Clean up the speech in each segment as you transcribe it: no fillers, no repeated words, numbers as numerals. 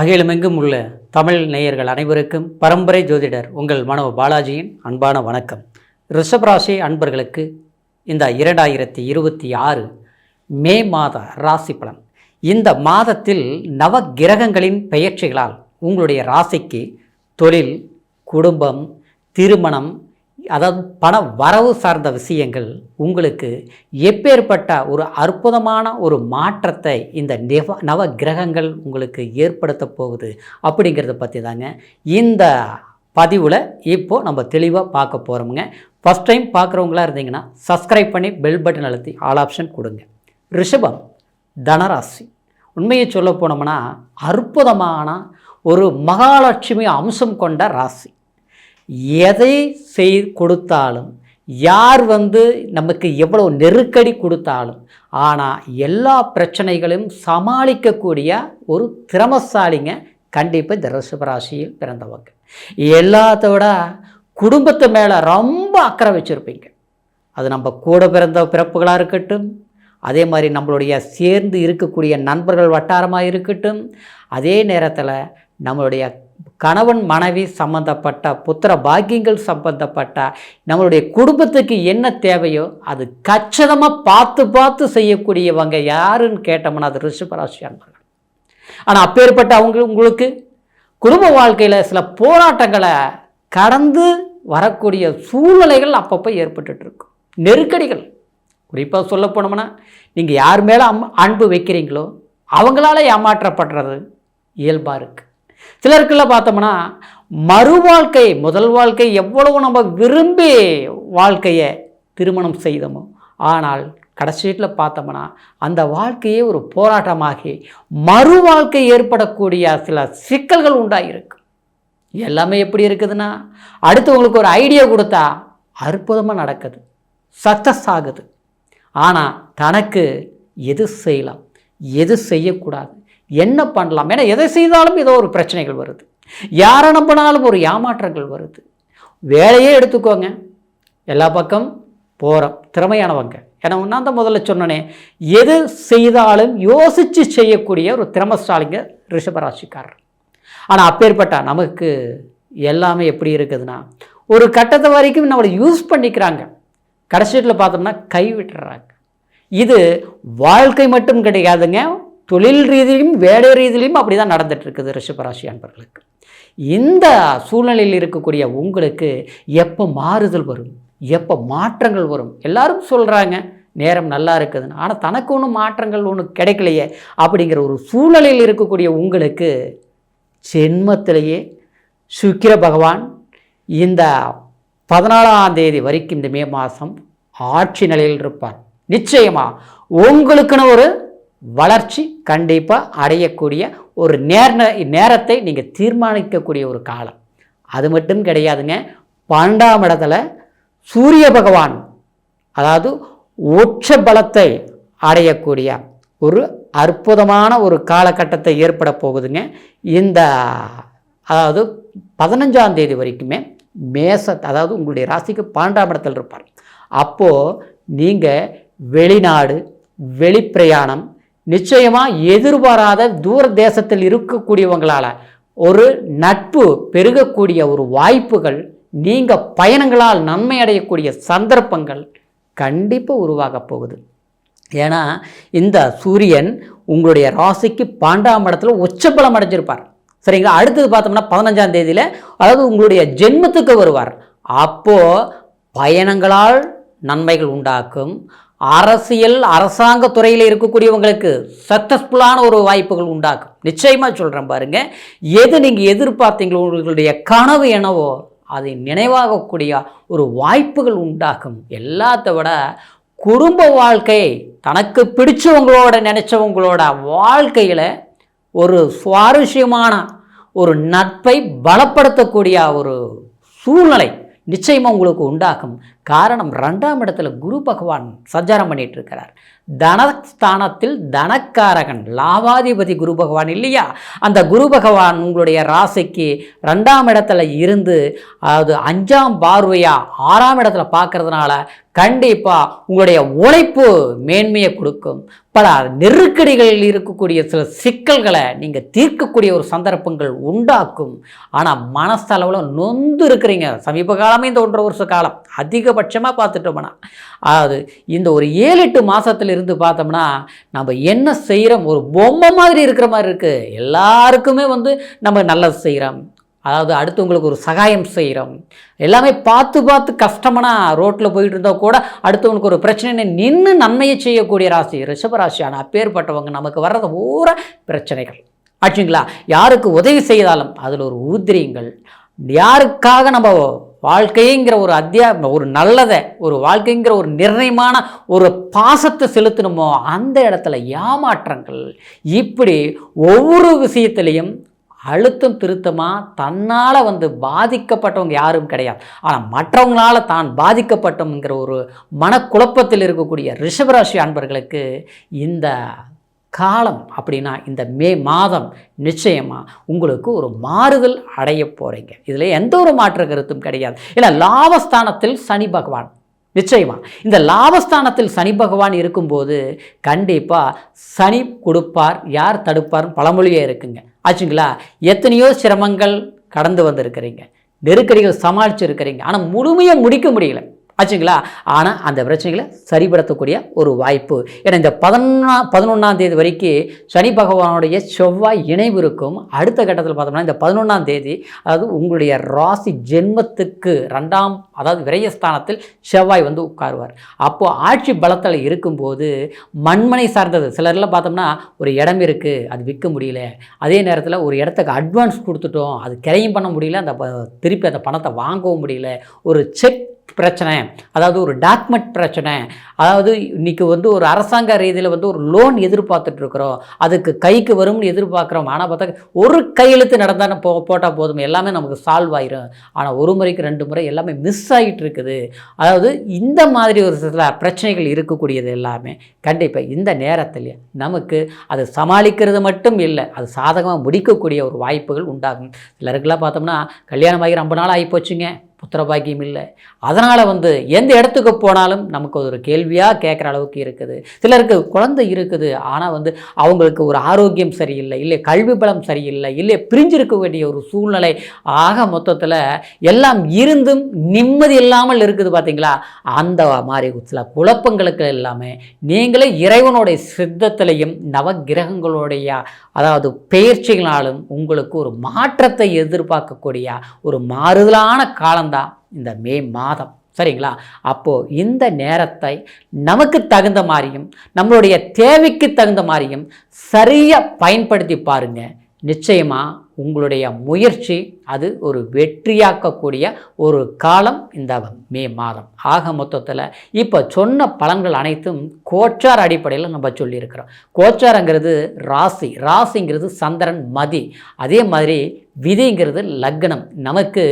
அகிலமெங்கும் உள்ள தமிழ் நேயர்கள் அனைவருக்கும் பரம்பரை ஜோதிடர் உங்கள் மனோ பாலாஜியின் அன்பான வணக்கம். ரிஷபராசி அன்பர்களுக்கு இந்த 2026 மே மாத ராசி பலன். இந்த மாதத்தில் நவ கிரகங்களின் பெயர்ச்சிகளால் உங்களுடைய ராசிக்கு தொழில், குடும்பம், திருமணம், அதாவது பண வரவு சார்ந்த விஷயங்கள் உங்களுக்கு எப்பேற்பட்ட ஒரு அற்புதமான ஒரு மாற்றத்தை இந்த நவ கிரகங்கள் உங்களுக்கு ஏற்படுத்த போகுது அப்படிங்கிறத பற்றி தாங்க இந்த பதிவில் இப்போது நம்ம தெளிவாக பார்க்க போகிறோமுங்க. ஃபஸ்ட் டைம் பார்க்குறவங்களா இருந்தீங்கன்னா சப்ஸ்கிரைப் பண்ணி பெல் பட்டன் அழுத்தி ஆல் ஆப்ஷன் கொடுங்க. ரிஷபம் தனராசி. உண்மையை சொல்ல போனோம்னா அற்புதமான ஒரு மகாலட்சுமி அம்சம் கொண்ட ராசி. எதை கொடுத்தாலும், யார் நமக்கு எவ்வளோ நெருக்கடி கொடுத்தாலும், ஆனால் எல்லா பிரச்சனைகளையும் சமாளிக்கக்கூடிய ஒரு திறமசாலிங்க கண்டிப்பாக இந்த ரிஷபராசியில் பிறந்தவங்க. எல்லாத்தோட குடும்பத்து மேலே ரொம்ப அக்கறை வச்சுருப்பீங்க. அது நம்ம கூட பிறந்த பிறப்புகளாக இருக்கட்டும், அதே மாதிரி நம்மளுடைய சேர்ந்து இருக்கக்கூடிய நண்பர்கள் வட்டாரமாக இருக்கட்டும், அதே நேரத்தில் நம்மளுடைய கணவன் மனைவி சம்பந்தப்பட்ட புத்திர பாக்கியங்கள் சம்பந்தப்பட்ட நம்மளுடைய குடும்பத்துக்கு என்ன தேவையோ அது கச்சிதமாக பார்த்து செய்யக்கூடியவங்க யாருன்னு கேட்டோம்னா அது ரிஷபராசி அன்பர்கள். ஆனால் அப்பேற்பட்ட உங்களுக்கு குடும்ப வாழ்க்கையில் சில போராட்டங்களை கடந்து வரக்கூடிய சூழ்நிலைகள் அப்பப்போ ஏற்பட்டுட்டு இருக்கும். நெருக்கடிகள் குறிப்பாக சொல்ல போனோம்னா நீங்கள் யார் மேலே அன்பு வைக்கிறீங்களோ அவங்களால ஏமாற்றப்படுறது இயல்பாக இருக்குது. சிலருக்குள்ள பார்த்தோம்னா மறு வாழ்க்கை, முதல் வாழ்க்கை எவ்வளவு நம்ம விரும்பி வாழ்க்கையை திருமணம் செய்தோமோ, ஆனால் கடைசியில் பார்த்தோம்னா அந்த வாழ்க்கையே ஒரு போராட்டமாகி மறு வாழ்க்கை ஏற்படக்கூடிய சில சிக்கல்கள் உண்டாகிருக்கு. எல்லாமே எப்படி இருக்குதுன்னா, அடுத்தவங்களுக்கு ஒரு ஐடியா கொடுத்தா அற்புதமாக நடக்குது, சக்ஸஸ் ஆகுது. ஆனால் தனக்கு எது செய்யலாம், எது செய்யக்கூடாது, என்ன பண்ணலாம், ஏன்னா எதை செய்தாலும் ஏதோ ஒரு பிரச்சனைகள் வருது, யாரை நம்பினாலும் ஒரு ஏமாற்றங்கள் வருது. வேலையே எடுத்துக்கோங்க, எல்லா பக்கம் போகிறோம் திறமையானவங்க. ஏன்னா நான் தான் முதல்ல சொன்னனே, எது செய்தாலும் யோசித்து செய்யக்கூடிய ஒரு திறமசாலிங்க ரிஷபராசிக்காரர். ஆனால் அப்பேற்பட்ட நமக்கு எல்லாமே எப்படி இருக்குதுன்னா, ஒரு கட்டத்தை வரைக்கும் நம்மளை யூஸ் பண்ணிக்கிறாங்க, கடைசியில் பார்த்தோம்னா கைவிட்டுறாங்க. இது வாழ்க்கை மட்டும் கிடையாதுங்க, தொழில் ரீதியிலும் வேலை ரீதியிலும் அப்படி தான் நடந்துகிட்ருக்குது ரிஷபராசி அன்பர்களுக்கு. இந்த சூழ்நிலையில் இருக்கக்கூடிய உங்களுக்கு எப்போ மாறுதல் வரும், எப்போ மாற்றங்கள் வரும்? எல்லாரும் சொல்கிறாங்க நேரம் நல்லா இருக்குதுன்னு, ஆனால் தனக்கு ஒன்றும் மாற்றங்கள் ஒன்றும் கிடைக்கலையே அப்படிங்கிற ஒரு சூழ்நிலையில் இருக்கக்கூடிய உங்களுக்கு ஜென்மத்திலேயே சுக்கிர பகவான் இந்த 14ஆம் தேதி வரைக்கும் இந்த மே மாதம் ஆட்சி நிலையில் இருப்பார். நிச்சயமாக உங்களுக்குன்னு ஒரு வளர்ச்சி கண்டிப்பாக அடையக்கூடிய ஒரு நேரத்தை நீங்கள் தீர்மானிக்கக்கூடிய ஒரு காலம். அது மட்டும் கிடையாதுங்க, 12ஆம் இடத்துல சூரிய பகவான், அதாவது உச்ச பலத்தை அடையக்கூடிய ஒரு அற்புதமான ஒரு காலகட்டத்தை ஏற்பட போகுதுங்க. இந்த அதாவது 15ஆம் தேதி வரைக்குமே அதாவது உங்களுடைய ராசிக்கு 12ஆம் இடத்தில் இருப்பார். அப்போது நீங்கள் வெளிநாடு, வெளிப்பிரயாணம், நிச்சயமாக எதிர்பாராத தூர தேசத்தில் இருக்கக்கூடியவங்களால் ஒரு நட்பு பெருகக்கூடிய ஒரு வாய்ப்புகள், நீங்கள் பயணங்களால் நன்மை அடையக்கூடிய சந்தர்ப்பங்கள் கண்டிப்பாக உருவாக போகுது. ஏன்னா இந்த சூரியன் உங்களுடைய ராசிக்கு 12ஆம் இடத்துல உச்சபலம் அடைஞ்சிருப்பார். சரிங்களா? அடுத்தது பார்த்தோம்னா 15ஆம் தேதியில் அதாவது உங்களுடைய ஜென்மத்துக்கு வருவார். அப்போது பயணங்களால் நன்மைகள் உண்டாக்கும். அரசியல், அரசாங்க துறையில் இருக்கக்கூடியவங்களுக்கு சக்ஸஸ்ஃபுல்லான ஒரு வாய்ப்புகள் உண்டாக்கும். நிச்சயமாக சொல்கிறேன் பாருங்கள், எது நீங்கள் எதிர்பார்த்தீங்களோ, உங்களுடைய கனவு என்னவோ அதை நினைவாகக்கூடிய ஒரு வாய்ப்புகள் உண்டாகும். எல்லாத்த விட குடும்ப வாழ்க்கை, தனக்கு பிடிச்சவங்களோட நினைச்சவங்களோட வாழ்க்கையில் ஒரு சுவாரஸ்யமான ஒரு நட்பை பலப்படுத்தக்கூடிய ஒரு சூழ்நிலை நிச்சயமாக உங்களுக்கு உண்டாகும். காரணம் 2ஆம் இடத்துல குரு பகவான் சஞ்சாரம் பண்ணிட்டு இருக்கிறார். தனஸ்தானத்தில் தனக்காரகன் லாபாதிபதி குரு பகவான் இல்லையா? அந்த குரு பகவான் உங்களுடைய ராசிக்கு 2ஆம் இடத்துல இருந்து, அதாவது 5ஆம் பார்வையா 6ஆம் இடத்துல பார்க்கறதுனால கண்டிப்பாக உங்களுடைய உழைப்பு மேன்மையை கொடுக்கும். பல நெருக்கடிகளில் இருக்கக்கூடிய சில சிக்கல்களை நீங்கள் தீர்க்கக்கூடிய ஒரு சந்தர்ப்பங்கள் உண்டாக்கும். ஆனால் மனசளவில் நொந்து இருக்கிறீங்க. சமீப காலமே இந்த 1.5 வருஷ காலம் அதிகபட்சமாக பார்த்துட்டோம்னா, அதாவது இந்த ஒரு 7-8 மாதத்துல இருந்து பார்த்தோம்னா நம்ம என்ன செய்கிறோம், ஒரு பொம்மை மாதிரி இருக்கிற மாதிரி இருக்குது. எல்லாருக்குமே நம்ம நல்லது செய்கிறோம், அதாவது அடுத்தவங்களுக்கு ஒரு சகாயம் செய்கிறோம், எல்லாமே பார்த்து கஷ்டமான ரோட்டில் போயிட்டு இருந்தால் கூட அடுத்தவங்களுக்கு ஒரு பிரச்சனை நின்று நன்மையை செய்யக்கூடிய ராசி ரிஷபராசி. ஆனால் அப்பேற்பட்டவங்க நமக்கு வர்றது பூரா பிரச்சனைகள் ஆச்சுங்களா? யாருக்கு உதவி செய்தாலும் அதில் ஒரு ஊதிரியங்கள், யாருக்காக நம்ம வாழ்க்கைங்கிற ஒரு ஒரு நல்லதை, ஒரு வாழ்க்கைங்கிற ஒரு நிர்ணயமான ஒரு பாசத்தை செலுத்தணுமோ அந்த இடத்துல ஏமாற்றங்கள். இப்படி ஒவ்வொரு விஷயத்திலையும் அழுத்தம் திருத்தமாக தன்னால் பாதிக்கப்பட்டவங்க யாரும் கிடையாது. ஆனால் மற்றவங்களால் தான் பாதிக்கப்பட்டோங்கிற ஒரு மனக்குழப்பத்தில் இருக்கக்கூடிய ரிஷபராசி அன்பர்களுக்கு இந்த காலம் அப்படின்னா இந்த மே மாதம் நிச்சயமாக உங்களுக்கு ஒரு மாறுதல் அடைய போகிறீங்க. இதில் எந்த ஒரு மாற்று கருத்தும் கிடையாது. இல்லை, லாபஸ்தானத்தில் சனி பகவான் நிச்சயமா இந்த லாபஸ்தானத்தில் சனி பகவான் இருக்கும்போது கண்டிப்பாக சனி கொடுப்பார், யார் தடுப்பார்னு பழமொழியே இருக்குங்க ஆச்சுங்களா? எத்தனையோ சிரமங்கள் கடந்து வந்திருக்கிறீங்க, நெருக்கடிகள் சமாளிச்சிருக்கிறீங்க, ஆனால் முழுமையாக முடிக்க முடியல ஆச்சுங்களா? ஆனால் அந்த பிரச்சனைகளை சரிபடுத்தக்கூடிய ஒரு வாய்ப்பு. ஏன்னா இந்த 11ஆம் தேதி வரைக்கும் சனி பகவானுடைய செவ்வாய் இணைவு இருக்கும். அடுத்த கட்டத்தில் பார்த்தோம்னா இந்த 11ஆம் தேதி, அதாவது உங்களுடைய ராசி ஜென்மத்துக்கு 2ஆம், அதாவது விரயஸ்தானத்தில் செவ்வாய் உட்காருவார். அப்போது ஆட்சி பலத்தில் இருக்கும்போது மண்மனை சார்ந்தது சிலர்லாம் பார்த்தோம்னா ஒரு இடம் இருக்குது, அது விற்க முடியல, அதே நேரத்தில் ஒரு இடத்துக்கு அட்வான்ஸ் கொடுத்துட்டோம், அது கிரையும் பண்ண முடியல, திருப்பி அந்த பணத்தை வாங்கவும் முடியல, ஒரு செக் பிரச்சனை, அதாவது ஒரு டாக்குமெண்ட் பிரச்சனை, அதாவது இன்றைக்கி ஒரு அரசாங்க ரீதியில் ஒரு லோன் எதிர்பார்த்துட்ருக்குறோம், அதுக்கு கைக்கு வரும்னு எதிர்பார்க்குறோம். ஆனால் பார்த்தா ஒரு கையெழுத்து நடந்தால் போட்டால் போதும், எல்லாமே நமக்கு சால்வ் ஆயிரும். ஆனால் ஒரு முறைக்கு 2 முறை எல்லாமே மிஸ் ஆகிட்டு இருக்குது. அதாவது இந்த மாதிரி ஒரு சில பிரச்சனைகள் இருக்கக்கூடியது எல்லாமே கண்டிப்பாக இந்த நேரத்தில் நமக்கு அதை சமாளிக்கிறது மட்டும் இல்லை, அது சாதகமாக முடிக்கக்கூடிய ஒரு வாய்ப்புகள் உண்டாகும். சிலருக்கெல்லாம் பார்த்தோம்னா கல்யாணமாகி ரொம்ப நாள் ஆகி போச்சுங்க, புத்திரபாக்கியம் இல்லை, அதனால் எந்த இடத்துக்கு போனாலும் நமக்கு ஒரு கேள்வியாக கேட்குற அளவுக்கு இருக்குது. சிலருக்கு குழந்தை இருக்குது, ஆனால் அவங்களுக்கு ஒரு ஆரோக்கியம் சரியில்லை, இல்லை கல்வி பலம் சரியில்லை, இல்லை பிரிஞ்சிருக்க வேண்டிய ஒரு சூழ்நிலை. ஆக மொத்தத்தில் எல்லாம் இருந்தும் நிம்மதி இல்லாமல் இருக்குது பார்த்தீங்களா? அந்த மாதிரி சில குழப்பங்களுக்கு எல்லாமே நீங்களே இறைவனுடைய சித்தத்திலையும் நவகிரகங்களுடைய, அதாவது பெயர்ச்சிகளாலும் உங்களுக்கு ஒரு மாற்றத்தை எதிர்பார்க்கக்கூடிய ஒரு மாறுதலான காலம்தான் இந்த மே மாதம். சரிங்களா? அப்போது இந்த நேரத்தை நமக்கு தகுந்த மாதிரியும் நம்மளுடைய தேவைக்கு தகுந்த மாதிரியும் சரியாக பயன்படுத்தி பாருங்கள். நிச்சயமாக உங்களுடைய முயற்சி அது ஒரு வெற்றியாக்கக்கூடிய ஒரு காலம் இந்த மே மாதம். ஆக மொத்தத்தில் இப்போ சொன்ன பலன்கள் அனைத்தும் கோச்சார அடிப்படையில் நம்ம சொல்லியிருக்கிறோம். கோச்சாரங்கிறது ராசிங்கிறது சந்திரன் மதி, அதே மாதிரி விதிங்கிறது லக்னம். நமக்கு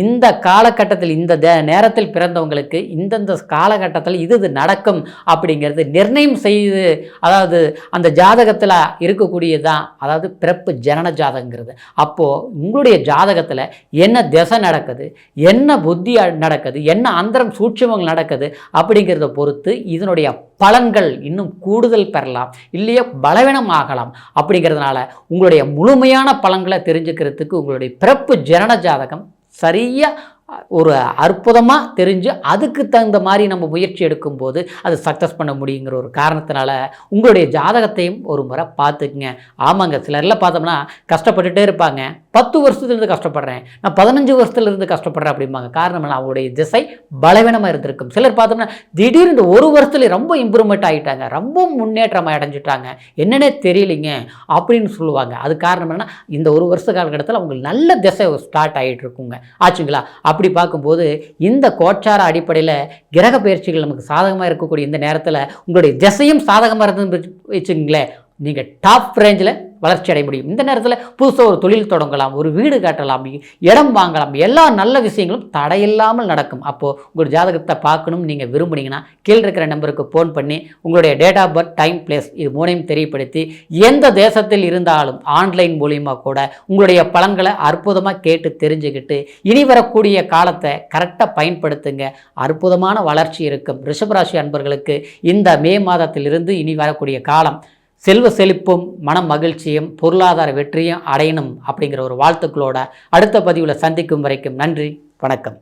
இந்த காலகட்டத்தில் இந்த நேரத்தில் பிறந்தவங்களுக்கு இந்தந்த காலகட்டத்தில் இது நடக்கும் அப்படிங்கிறது நிர்ணயம் செய்து, அதாவது அந்த ஜாதகத்தில் இருக்கக்கூடியதான், அதாவது பிறப்பு ஜனன ஜாதகங்கிறது. அப்போது உங்களுடைய ஜாதகத்தில் என்ன திசை நடக்குது, என்ன புத்தி நடக்குது, என்ன அந்தரம் சூட்சுமங்கள் நடக்குது அப்படிங்கிறத பொறுத்து இதனுடைய பலன்கள் இன்னும் கூடுதல் பெறலாம், இல்லையோ பலவீனம் ஆகலாம். அப்படிங்கிறதுனால உங்களுடைய முழுமையான பலன்களை தெரிஞ்சுக்கிறதுக்கு உங்களுடைய பிறப்பு ஜனன ஜாதகம் சரியாக ஒரு அற்புதமாக தெரிஞ்சு அதுக்கு தகுந்த மாதிரி நம்ம முயற்சி எடுக்கும்போது அது சக்ஸஸ் பண்ண முடியுங்கிற ஒரு காரணத்தினால உங்களுடைய ஜாதகத்தையும் ஒரு முறை பார்த்துக்குங்க. ஆமாங்க, சிலரில் பார்த்தோம்னா கஷ்டப்பட்டுட்டே இருப்பாங்க, 10 வருஷத்துலேருந்து கஷ்டப்படுறேன், நான் 15 வருஷத்துலேருந்து கஷ்டப்படுறேன் அப்படிம்பாங்க. காரணம் என்ன? அவங்களுடைய திசை பலவீனமாக இருந்திருக்கும். சிலர் பார்த்தோம்னா திடீர்னு 1 வருஷத்துல ரொம்ப இம்ப்ரூவ்மெண்ட் ஆகிட்டாங்க, ரொம்ப முன்னேற்றமாக அடைஞ்சிட்டாங்க, என்னன்னே தெரியலிங்க அப்படின்னு சொல்லுவாங்க. அது காரணம் என்னன்னா இந்த 1 வருஷ காலகட்டத்தில் அவங்களுக்கு நல்ல திசை ஸ்டார்ட் ஆகிட்டு இருக்குங்க ஆச்சுங்களா? அப்படி பார்க்கும்போது இந்த கோச்சார அடிப்படையில் கிரக பயிற்சிகள் நமக்கு சாதகமாக இருக்கக்கூடிய இந்த நேரத்தில் உங்களுடைய திசையும் சாதகமாக இருந்து வச்சுங்களேன், நீங்கள் டாப் ரேஞ்சில் வளர்ச்சி அடைய முடியும். இந்த நேரத்தில் புதுசாக ஒரு தொழில் தொடங்கலாம், ஒரு வீடு கட்டலாம், இடம் வாங்கலாம், எல்லா நல்ல விஷயங்களும் தடையில்லாமல் நடக்கும். அப்போது உங்கள் ஜாதகத்தை பார்க்கணும் நீங்கள் விரும்புனீங்கன்னா கீழே இருக்கிற நம்பருக்கு ஃபோன் பண்ணி உங்களுடைய date of birth, time, place இது மூணையும் தெரியப்படுத்தி எந்த தேசத்தில் இருந்தாலும் ஆன்லைன் மூலியமாக கூட உங்களுடைய பலன்களை அற்புதமாக கேட்டு தெரிஞ்சுக்கிட்டு இனி வரக்கூடிய காலத்தை கரெக்டாக பயன்படுத்துங்க. அற்புதமான வளர்ச்சி இருக்கும். ரிஷபராசி அன்பர்களுக்கு இந்த மே மாதத்திலிருந்து இனி வரக்கூடிய காலம் செல்வ செழிப்பும் மன மகிழ்ச்சியும் பொருளாதார வெற்றியும் அடையணும் அப்படிங்கிற ஒரு வாழ்த்துக்களோட அடுத்த பதிவில் சந்திக்கும் வரைக்கும் நன்றி, வணக்கம்.